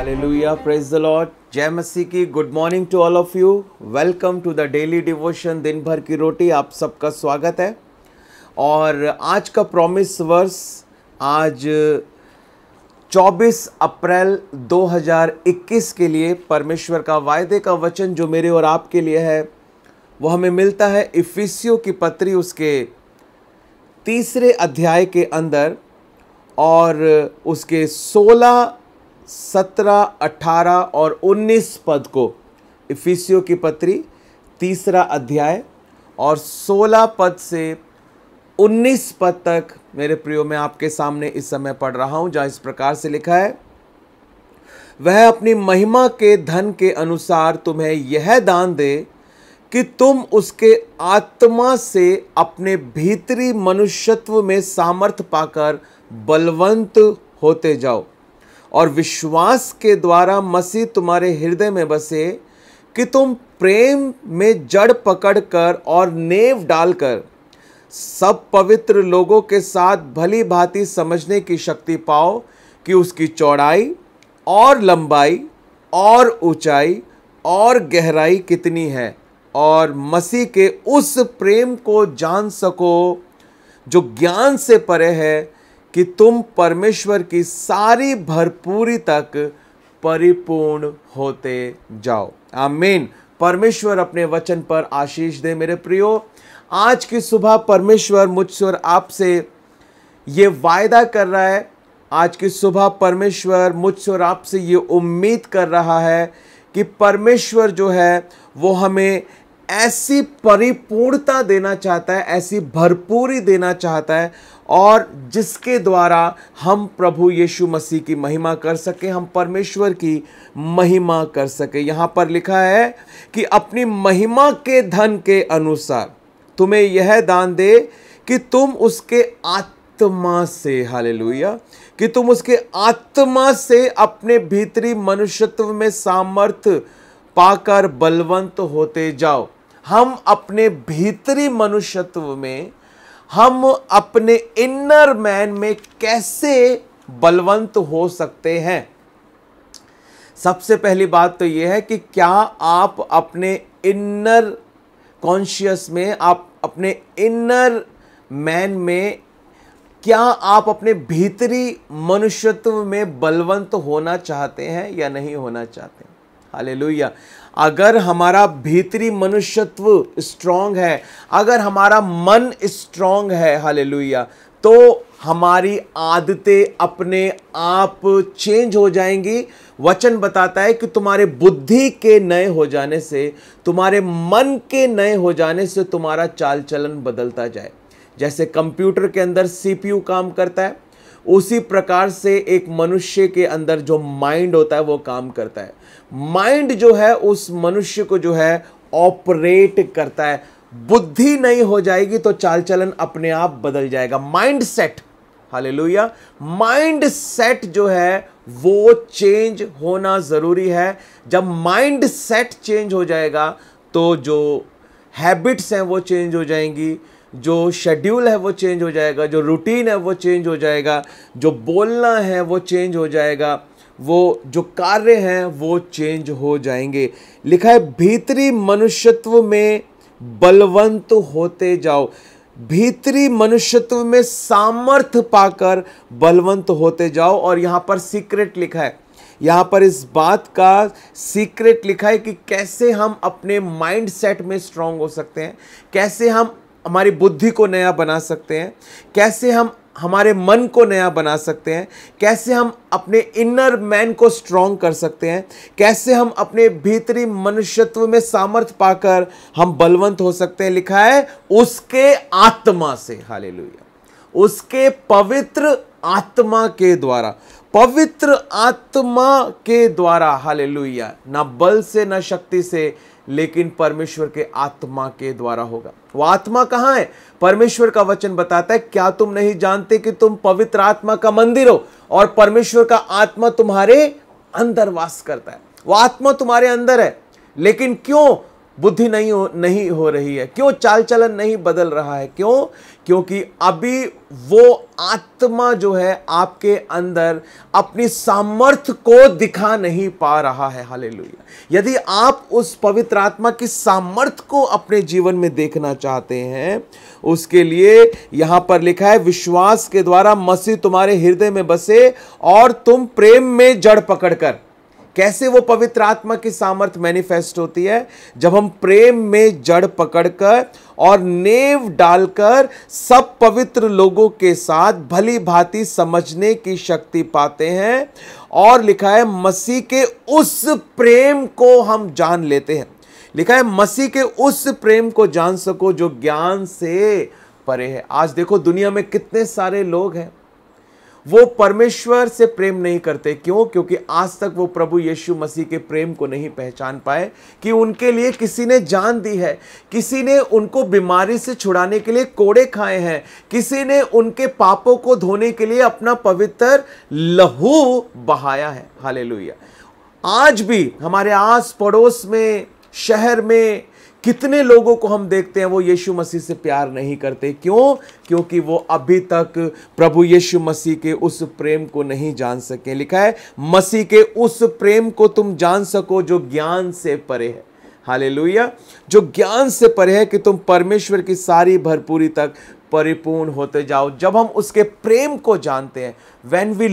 Hallelujah, praise the Lord. जय मसीह की। Good morning to all of you. Welcome to the daily devotion, दिन भर की रोटी। आप सबका स्वागत है। और आज का प्रॉमिस वर्स, आज 24 अप्रैल 2021 के लिए परमेश्वर का वायदे का वचन जो मेरे और आपके लिए है, वो हमें मिलता है इफिसियों की पत्री उसके 3 अध्याय के अंदर और उसके 16, 17, 18 और 19 पद को। इफिसियों की पत्री 3 अध्याय और 16 पद से 19 पद तक मेरे प्रियो मैं आपके सामने इस समय पढ़ रहा हूं, जहां इस प्रकार से लिखा है, वह अपनी महिमा के धन के अनुसार तुम्हें यह दान दे कि तुम उसके आत्मा से अपने भीतरी मनुष्यत्व में सामर्थ पाकर बलवंत होते जाओ और विश्वास के द्वारा मसीह तुम्हारे हृदय में बसे, कि तुम प्रेम में जड़ पकड़कर और नेव डालकर सब पवित्र लोगों के साथ भली भांति समझने की शक्ति पाओ कि उसकी चौड़ाई और लंबाई और ऊंचाई और गहराई कितनी है, और मसीह के उस प्रेम को जान सको जो ज्ञान से परे है, कि तुम परमेश्वर की सारी भरपूरी तक परिपूर्ण होते जाओ। आमीन। परमेश्वर अपने वचन पर आशीष दे। मेरे प्रियो, आज की सुबह परमेश्वर मुझसे और आपसे ये वायदा कर रहा है, आज की सुबह परमेश्वर मुझसे और आपसे ये उम्मीद कर रहा है कि परमेश्वर जो है वो हमें ऐसी परिपूर्णता देना चाहता है, ऐसी भरपूरी देना चाहता है, और जिसके द्वारा हम प्रभु यीशु मसीह की महिमा कर सके, हम परमेश्वर की महिमा कर सके। यहां पर लिखा है कि अपनी महिमा के धन के अनुसार तुम्हें यह दान दे कि तुम उसके आत्मा से, हालेलुया, कि तुम उसके आत्मा से अपने भीतरी मनुष्यत्व में सामर्थ पाकर बलवंत होते जाओ। हम अपने भीतरी मनुष्यत्व में, हम अपने इनर मैन में कैसे बलवंत हो सकते हैं? सबसे पहली बात तो यह है कि क्या आप अपने इनर कॉन्शियस में, आप अपने इनर मैन में, क्या आप अपने भीतरी मनुष्यत्व में बलवंत होना चाहते हैं या नहीं होना चाहते? हालेलुया। अगर हमारा भीतरी मनुष्यत्व स्ट्रांग है, अगर हमारा मन स्ट्रांग है, हालेलुया, तो हमारी आदतें अपने आप चेंज हो जाएंगी। वचन बताता है कि तुम्हारे बुद्धि के नए हो जाने से, तुम्हारे मन के नए हो जाने से तुम्हारा चाल चलन बदलता जाए। जैसे कंप्यूटर के अंदर सीपीयू काम करता है, उसी प्रकार से एक मनुष्य के अंदर जो माइंड होता है वो काम करता है। माइंड जो है उस मनुष्य को जो है ऑपरेट करता है। बुद्धि नहीं हो जाएगी तो चाल चलन अपने आप बदल जाएगा। Mind set, hallelujah, mind set जो है वो चेंज होना जरूरी है। जब माइंड सेट चेंज हो जाएगा तो जो हैबिट्स हैं वो चेंज हो जाएंगी, जो शेड्यूल है वो चेंज हो जाएगा, जो रूटीन है वो चेंज हो जाएगा, जो बोलना है वो चेंज हो जाएगा, वो जो कार्य हैं वो चेंज हो जाएंगे। लिखा है भीतरी मनुष्यत्व में बलवंत होते जाओ, भीतरी मनुष्यत्व में सामर्थ पाकर बलवंत होते जाओ। और यहां पर सीक्रेट लिखा है, यहां पर इस बात का सीक्रेट लिखा है कि कैसे हम अपने माइंड सेट में स्ट्रांग हो सकते हैं, कैसे हम हमारी बुद्धि को नया बना सकते हैं, कैसे हम हमारे मन को नया बना सकते हैं, कैसे हम अपने इनर मैन को स्ट्रांग कर सकते हैं, कैसे हम अपने भीतरी मनुष्यत्व में सामर्थ पाकर हम बलवंत हो सकते हैं। लिखा है उसके आत्मा से, हालेलुया, उसके पवित्र आत्मा के द्वारा, पवित्र आत्मा के द्वारा, हालेलुया, ना बल से ना शक्ति से, लेकिन परमेश्वर के आत्मा के द्वारा होगा। वो आत्मा कहां है? परमेश्वर का वचन बताता है, क्या तुम नहीं जानते कि तुम पवित्र आत्मा का मंदिर हो और परमेश्वर का आत्मा तुम्हारे अंदर वास करता है? वो आत्मा तुम्हारे अंदर है, लेकिन क्यों बुद्धि नहीं हो रही है, क्यों चाल चलन नहीं बदल रहा है? क्यों? क्योंकि अभी वो आत्मा जो है आपके अंदर अपनी सामर्थ्य को दिखा नहीं पा रहा है। हालेलुया। यदि आप उस पवित्र आत्मा की सामर्थ्य को अपने जीवन में देखना चाहते हैं, उसके लिए यहां पर लिखा है, विश्वास के द्वारा मसीह तुम्हारे हृदय में बसे और तुम प्रेम में जड़ पकड़कर। कैसे वो पवित्र आत्मा की सामर्थ मैनिफेस्ट होती है? जब हम प्रेम में जड़ पकड़कर और नेव डालकर सब पवित्र लोगों के साथ भली भांति समझने की शक्ति पाते हैं। और लिखा है मसीह के उस प्रेम को हम जान लेते हैं। लिखा है मसीह के उस प्रेम को जान सको जो ज्ञान से परे है। आज देखो दुनिया में कितने सारे लोग हैं, वो परमेश्वर से प्रेम नहीं करते। क्यों? क्योंकि आज तक वो प्रभु यीशु मसीह के प्रेम को नहीं पहचान पाए कि उनके लिए किसी ने जान दी है, किसी ने उनको बीमारी से छुड़ाने के लिए कोड़े खाए हैं, किसी ने उनके पापों को धोने के लिए अपना पवित्र लहू बहाया है। हालेलुया। आज भी हमारे आस पड़ोस में, शहर में कितने लोगों को हम देखते हैं वो यीशु मसीह से प्यार नहीं करते। क्यों? क्योंकि वो अभी तक प्रभु यीशु मसीह के उस प्रेम को नहीं जान सके। लिखा है मसीह के उस प्रेम को तुम जान सको जो ज्ञान से परे है। हालेलुया। जो ज्ञान से परे है कि तुम परमेश्वर की सारी भरपूरी तक परिपूर्ण होते जाओ। जब हम उसके प्रेम को जानते हैं, when we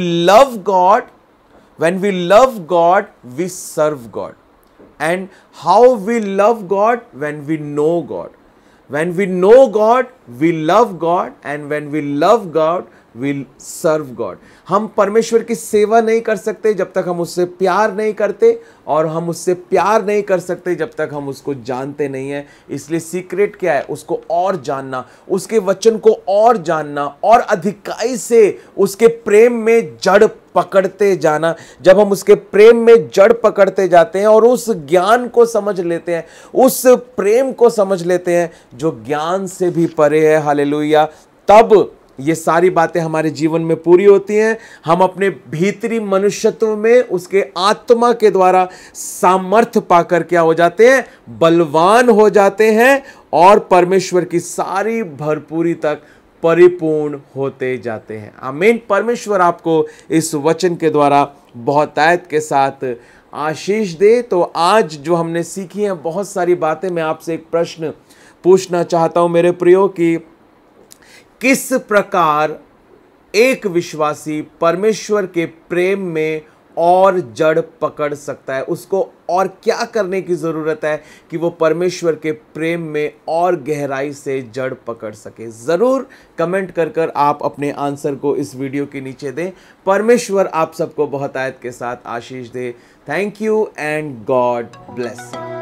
love God we serve God. And how we love God? When we know God. When we know God, we love God, and when we love God, we serve God. हम परमेश्वर की सेवा नहीं कर सकते जब तक हम उससे प्यार नहीं करते, और हम उससे प्यार नहीं कर सकते जब तक हम उसको जानते नहीं हैं। इसलिए सीक्रेट क्या है? उसको और जानना, उसके वचन को और जानना, और अधिकाई से उसके प्रेम में जड़ पकड़ते जाना। जब हम उसके प्रेम में जड़ पकड़ते जाते हैं और उस ज्ञान को समझ लेते हैं, उस प्रेम को समझ लेते हैं जो ज्ञान से भी परे है, हालेलुया, तब ये सारी बातें हमारे जीवन में पूरी होती हैं। हम अपने भीतरी मनुष्यत्व में उसके आत्मा के द्वारा सामर्थ्य पाकर क्या हो जाते हैं? बलवान हो जाते हैं, और परमेश्वर की सारी भरपूरी तक परिपूर्ण होते जाते हैं। आमीन। परमेश्वर आपको इस वचन के द्वारा बहुतायत के साथ आशीष दे। तो आज जो हमने सीखी हैं बहुत सारी बातें, मैं आपसे एक प्रश्न पूछना चाहता हूं मेरे प्रियो, कि किस प्रकार एक विश्वासी परमेश्वर के प्रेम में और जड़ पकड़ सकता है? उसको और क्या करने की ज़रूरत है कि वो परमेश्वर के प्रेम में और गहराई से जड़ पकड़ सके? ज़रूर कमेंट कर आप अपने आंसर को इस वीडियो के नीचे दें। परमेश्वर आप सबको बहुतायत के साथ आशीष दे। Thank you and God bless.